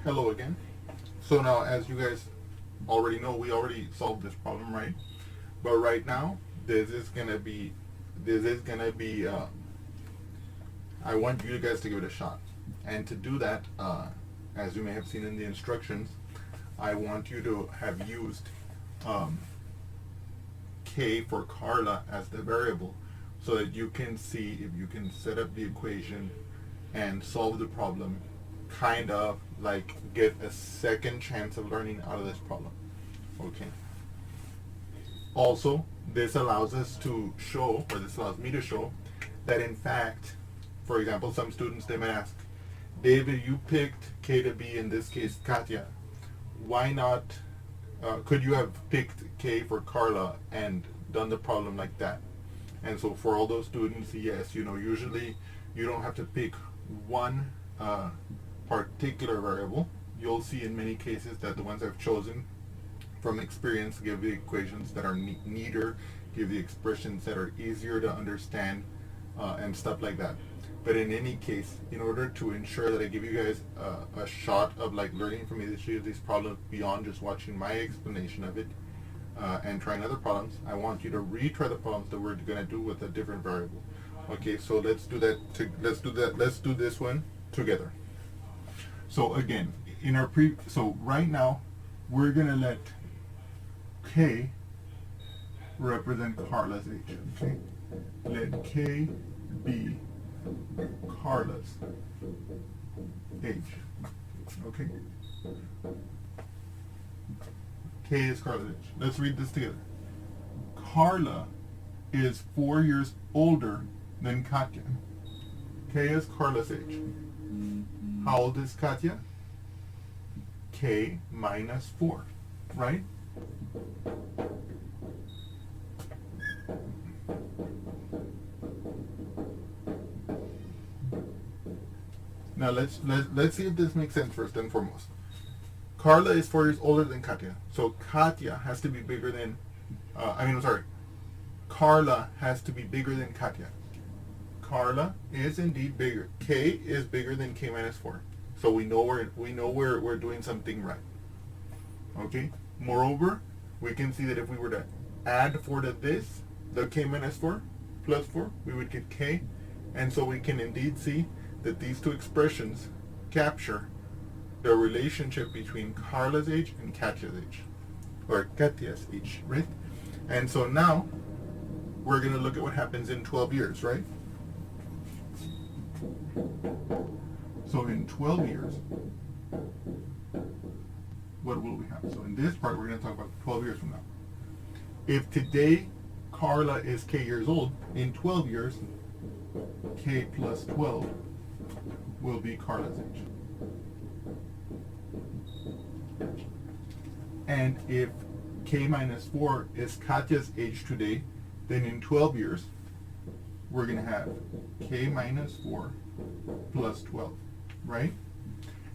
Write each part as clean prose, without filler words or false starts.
Hello again. So now, as you guys already know, we already solved this problem, right? But right now, this is gonna be. I want you guys to give it a shot, and to do that, as you may have seen in the instructions, I want you to have used k for Karla as the variable, so that you can see if you can set up the equation and solve the problem, kind of like get a second chance of learning out of this problem. Okay. Also, this allows us to show, or this allows me to show, that in fact, for example, some students, they may ask, David, you picked K to be, in this case, Katia. Why not, could you have picked K for Karla and done the problem like that? And so for all those students, yes, usually you don't have to pick one particular variable. You'll see in many cases that the ones I've chosen from experience give the equations that are neater, give the expressions that are easier to understand, and stuff like that. But in any case, in order to ensure that I give you guys a shot of like learning from each of these problems beyond just watching my explanation of it and trying other problems, I want you to retry the problems that we're going to do with a different variable. Okay, so let's do that. Let's do this one together. So again, so right now we're going to let K represent Karla's age. Okay, let K be Karla's age. Okay, K is Karla's age. Let's read this together. Karla is 4 years older than Katia. K is Karla's age. How old is Katia? K minus 4, right? Now let's see if this makes sense first and foremost. Karla is 4 years older than Katia, so Katia has to be bigger than. Karla has to be bigger than Katia. Karla is indeed bigger. K is bigger than K minus 4, so we know we're doing something right. Okay. Moreover, we can see that if we were to add 4 to this, the K minus 4 plus 4, we would get K, and so we can indeed see that these two expressions capture the relationship between Karla's age and Katia's age, or Katia's age, right? And so now we're going to look at what happens in 12 years, right? So in 12 years, what will we have? So in this part, we're going to talk about 12 years from now. If today Karla is K years old, in 12 years, K plus 12 will be Karla's age. And if K minus 4 is Katia's age today, then in 12 years, we're going to have K minus 4 plus 12, right?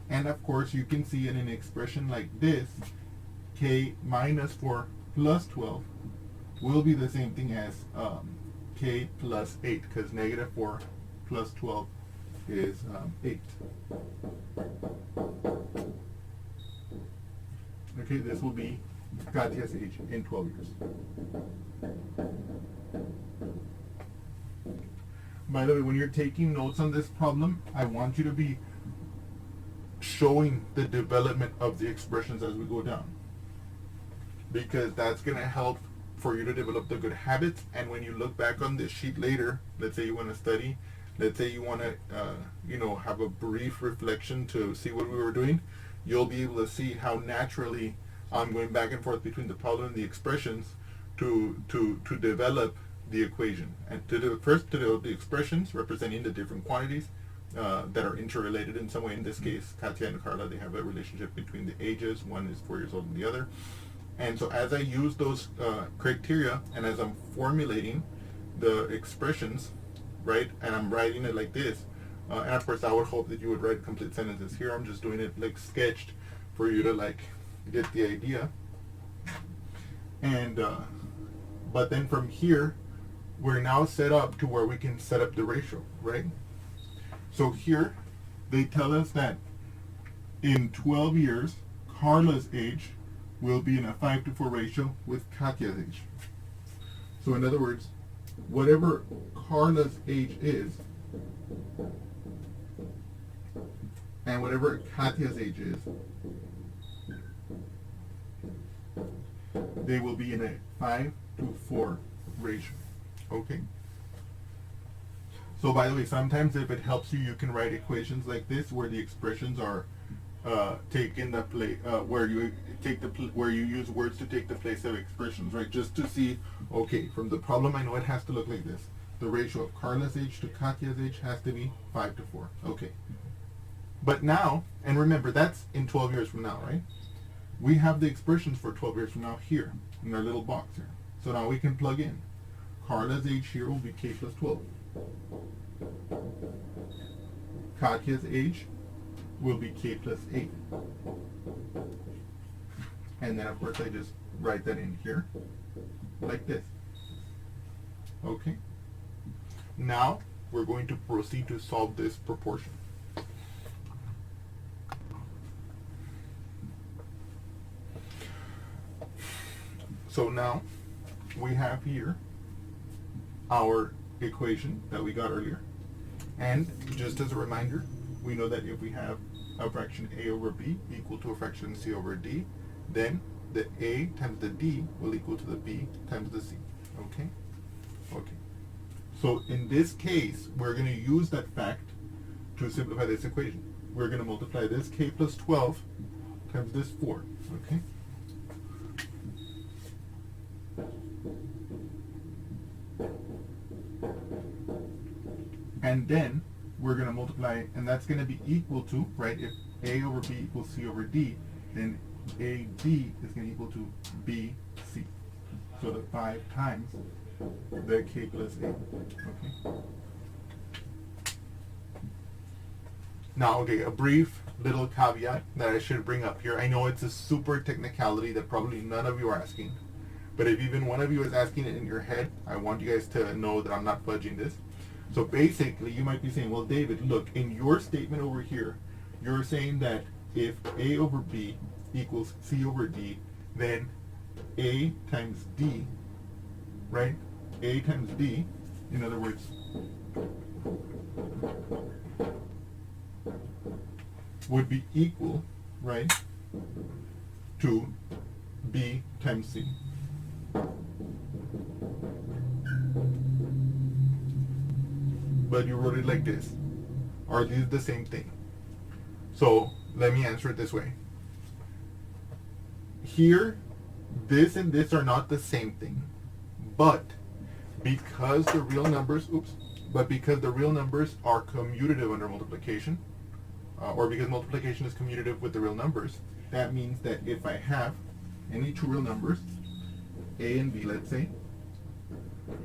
And of course, you can see in an expression like this, K minus 4 plus 12 will be the same thing as K plus 8, because negative 4 plus 12 is 8. Okay, this will be Katia's age in 12 years. By the way, when you're taking notes on this problem, I want you to be showing the development of the expressions as we go down, because that's going to help for you to develop the good habits. And when you look back on this sheet later, let's say you want to study, let's say you want to have a brief reflection to see what we were doing, you'll be able to see how naturally I'm going back and forth between the problem and the expressions to develop the equation, and first to develop the expressions representing the different quantities that are interrelated in some way. In this case, Katia and Karla, they have a relationship between the ages. One is 4 years older than the other. And so as I use those criteria, and as I'm formulating the expressions, right, and I'm writing it like this, and of course I would hope that you would write complete sentences. Here I'm just doing it like sketched for you to like get the idea. And but then from here, we're now set up to where we can set up the ratio, right? So here they tell us that in 12 years, Karla's age will be in a 5-to-4 ratio with Katia's age. So in other words, whatever Karla's age is, and whatever Katia's age is, they will be in a 5-to-4 ratio. Okay? So by the way, sometimes if it helps you, you can write equations like this where the expressions are taken the place where you take the where you use words to take the place of expressions, right? Just to see, okay, from the problem I know it has to look like this. The ratio of Karla's age to Katia's age has to be 5-to-4. Okay. But now, and remember, that's in 12 years from now, right? We have the expressions for 12 years from now here in our little box here. So now we can plug in. Karla's age here will be k plus 12. Katia's age will be k plus 8. And then, of course, I just write that in here like this. Okay? Now, we're going to proceed to solve this proportion. So now, we have here our equation that we got earlier. And just as a reminder, we know that if we have a fraction a over b equal to a fraction c over d, then the a times the d will equal to the b times the c. Okay? Okay. So in this case, we're going to use that fact to simplify this equation. We're going to multiply this k plus 12 times this 4. Okay? And then we're going to multiply, and that's going to be equal to, right, if a over b equals c over d, then ad is going to equal to bc. So the 5 times the k plus 8. Okay. Now, okay, a brief little caveat that I should bring up here. I know it's a super technicality that probably none of you are asking, but if even one of you is asking it in your head, I want you guys to know that I'm not fudging this. So basically, you might be saying, well, David, look, in your statement over here, you're saying that if a over b equals c over d, then a times d, right? A times d, in other words, would be equal, right, to b times c. But you wrote it like this. Are these the same thing? So let me answer it this way. Here, this and this are not the same thing. But because the real numbers, because the real numbers are commutative under multiplication, or because multiplication is commutative with the real numbers, that means that if I have any two real numbers, a and b, let's say,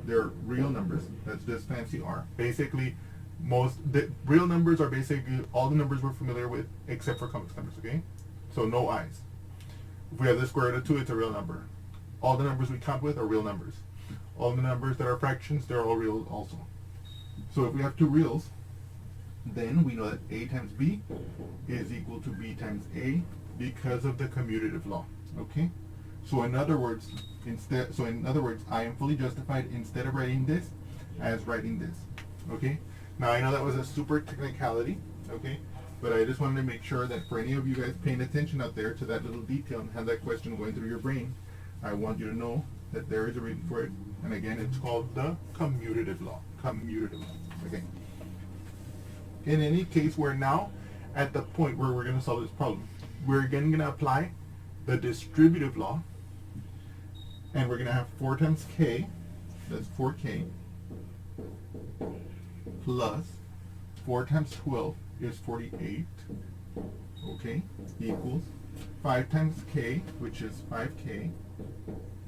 they're real numbers. That's just fancy R. Basically, the real numbers are basically all the numbers we're familiar with except for complex numbers, okay? So no i's. If we have the square root of 2, it's a real number. All the numbers we count with are real numbers. All the numbers that are fractions, they're all real also. So if we have two reals, then we know that a times b is equal to b times a because of the commutative law, okay? So in other words, I am fully justified instead of writing this as writing this. Okay? Now I know that was a super technicality, okay? But I just wanted to make sure that for any of you guys paying attention out there to that little detail and have that question going through your brain, I want you to know that there is a reason for it. And again, it's called the commutative law. Commutative law. Okay. In any case, we're now at the point where we're going to solve this problem. We're again going to apply the distributive law. And we're going to have 4 times k, that's 4k, plus 4 times 12 is 48, okay, equals 5 times k, which is 5k,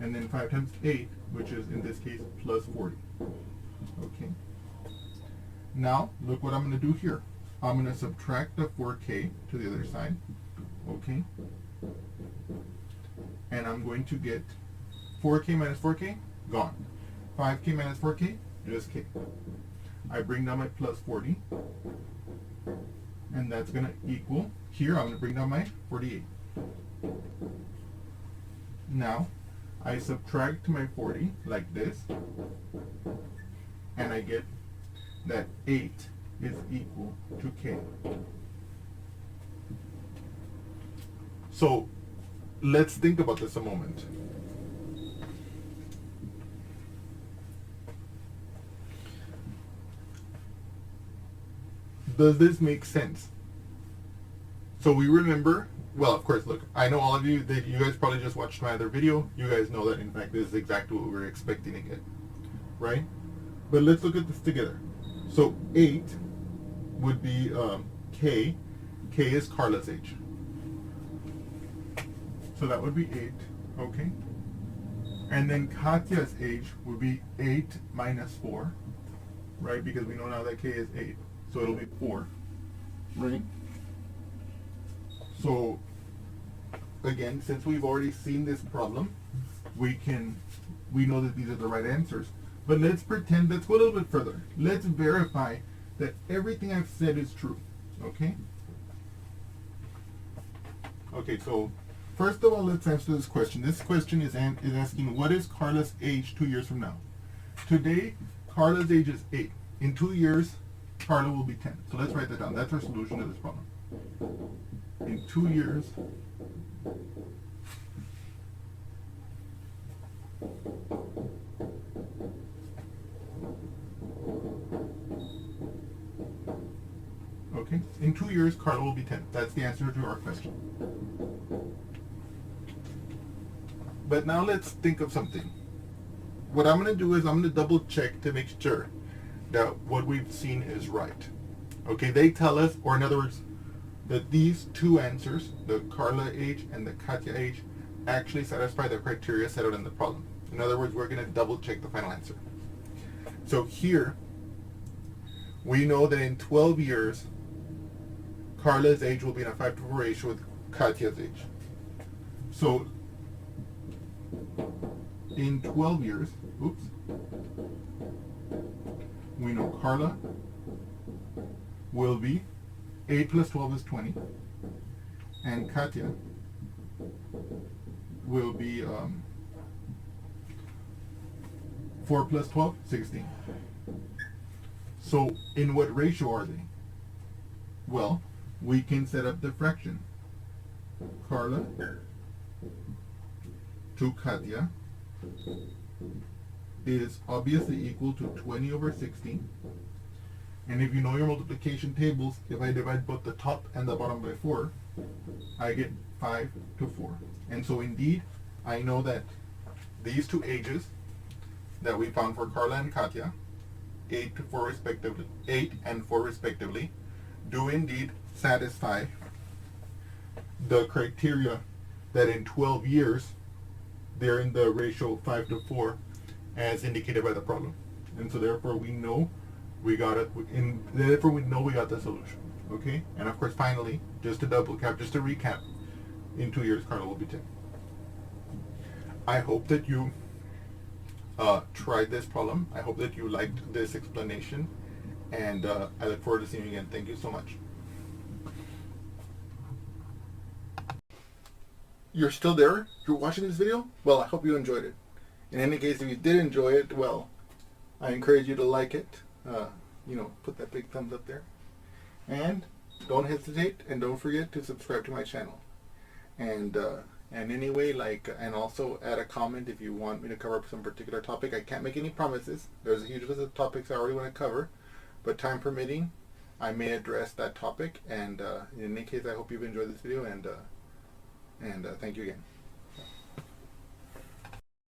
and then 5 times 8, which is, in this case, plus 40, okay. Now, look what I'm going to do here. I'm going to subtract the 4k to the other side, okay, and I'm going to get 4k minus 4k, gone. 5k minus 4k, just k. I bring down my plus 40. And that's going to equal, here I'm going to bring down my 48. Now, I subtract my 40 like this, and I get that 8 is equal to K. So, let's think about this a moment. Does this make sense? So we remember, well, of course, look, I know all of you, that you guys probably just watched my other video. You guys know that, in fact, this is exactly what we were expecting to get, right? But let's look at this together. So 8 would be K. K is Karla's age. So that would be 8, okay? And then Katia's age would be 8 minus 4, right? Because we know now that K is 8. So it'll be 4, right? So, again, since we've already seen this problem, we know that these are the right answers. But let's pretend, let's go a little bit further. Let's verify that everything I've said is true, okay? Okay, so first of all, let's answer this question. This question is asking, what is Karla's age 2 years from now? Today, Karla's age is 8. In 2 years, Karla will be 10. So let's write that down. That's our solution to this problem. In 2 years, okay, in 2 years, Karla will be 10. That's the answer to our question. But now let's think of something. What I'm going to do is I'm going to double check to make sure that what we've seen is right. Okay, they tell us, or in other words, that these two answers, the Karla age and the Katia age, actually satisfy the criteria set out in the problem. In other words, we're going to double check the final answer. So here, we know that in 12 years, Karla's age will be in a 5-to-4 ratio with Katia's age. So in 12 years, we know Karla will be 8 plus 12 is 20, and Katia will be 4 plus 12, 16. So in what ratio are they? Well, we can set up the fraction. Karla to Katia is obviously equal to 20 over 16. And if you know your multiplication tables, if I divide both the top and the bottom by 4, I get 5 to 4. And so indeed, I know that these two ages that we found for Karla and Katia, 8 to 4 respectively, 8 and 4 respectively, do indeed satisfy the criteria that in 12 years, they're in the ratio 5 to 4 as indicated by the problem. And so therefore we know we got it, therefore we know we got the solution, okay? And of course, finally, just to recap, in 2 years, Karla will be 10. I hope that you tried this problem. I hope that you liked this explanation, and I look forward to seeing you again. Thank you so much. You're still there? You're watching this video? Well, I hope you enjoyed it. In any case, if you did enjoy it, well, I encourage you to like it. Put that big thumbs up there. And don't hesitate and don't forget to subscribe to my channel. And anyway, and also add a comment if you want me to cover some particular topic. I can't make any promises. There's a huge list of topics I already want to cover, but time permitting, I may address that topic. And in any case, I hope you've enjoyed this video, and thank you again.